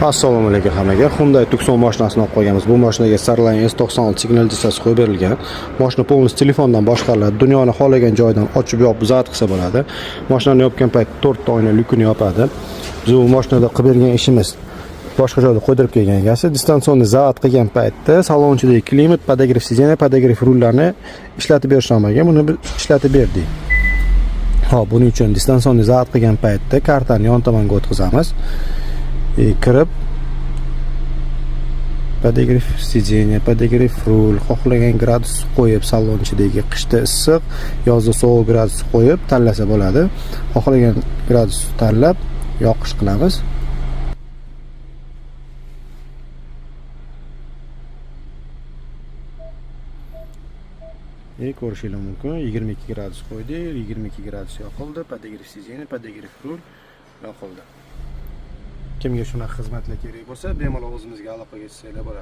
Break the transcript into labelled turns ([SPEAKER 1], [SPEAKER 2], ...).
[SPEAKER 1] Assalomu alaykum hammaga. Hyundai Tucson mashinasini olib qo'yganmiz. Bu mashinaga Starline S96 signal distasi qo'yib berilgan. Mashina polностью telefondan boshqariladi. Dunyoni xohlagan joydan ochib yopib zabt qilsa bo'ladi. Mashinani yopgan payt 4 ta oyna lyukini yopadi. Biz bu mashinada qilib bergan ishimiz boshqa joyda qo'ydirib kelgan egasi. Distansionni zabt qilgan paytda salonchidagi klimat, podogref sideniya, podogref rullarni ishlatib berish olmagan. Buni biz ishlatib berdik. Hop, buning uchun distansionni zabt qilgan paytda kartani yon tomonga o'tkazamiz. Kirib podogref sideniya, podogref rul, xohlagan gradus qo'yib, salonchidagi qishda issiq, yozda sovuq gradus qo'yib tanlasa bo'ladi. Xohlagan gradus tanlab yoqish qilamiz. Ko'rishingiz mumkin. 22 gradus qo'ydik, 22 gradus yoqildi, podogref sideniya, podogref rul yoqildi. Kimga shunaqa xizmatlar kerak bo'lsa, bemalol o'zimizga aloqaga chiqsanglar bo'ladi.